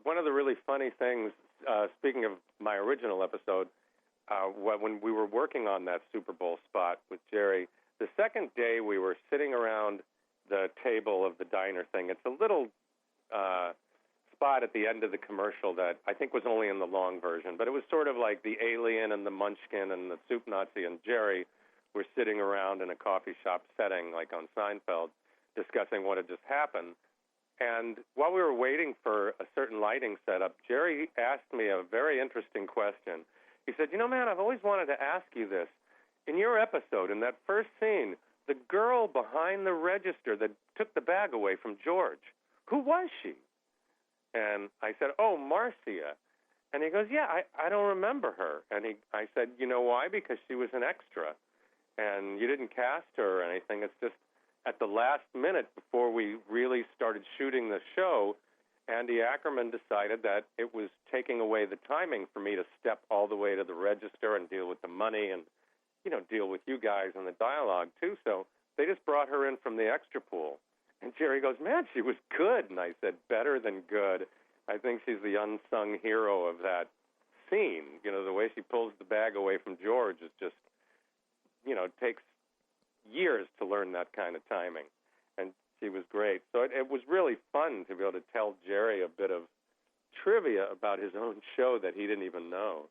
one of the really funny things, speaking of my original episode, when we were working on that Super Bowl spot with Jerry, the second day we were sitting around the table of the diner thing. It's a little spot at the end of the commercial that I think was only in the long version, but it was sort of like the alien and the munchkin and the soup Nazi and Jerry were sitting around in a coffee shop setting, like on Seinfeld, discussing what had just happened. And while we were waiting for a certain lighting setup, Jerry asked me a very interesting question. He said, man, I've always wanted to ask you this. In your episode, in that first scene, the girl behind the register that took the bag away from George, who was she? And I said, Marcia. And he goes, yeah, I don't remember her. And I said, you know why? Because she was an extra. And you didn't cast her or anything. It's just at the last minute before we really started shooting the show, Andy Ackerman decided that it was taking away the timing for me to step all the way to the register and deal with the money and, deal with you guys and the dialogue, too. So they just brought her in from the extra pool. And Jerry goes, man, she was good. And I said, better than good. I think she's the unsung hero of that scene. The way she pulls the bag away from George is just, it takes years to learn that kind of timing. And she was great. So it was really fun to be able to tell Jerry a bit of trivia about his own show that he didn't even know.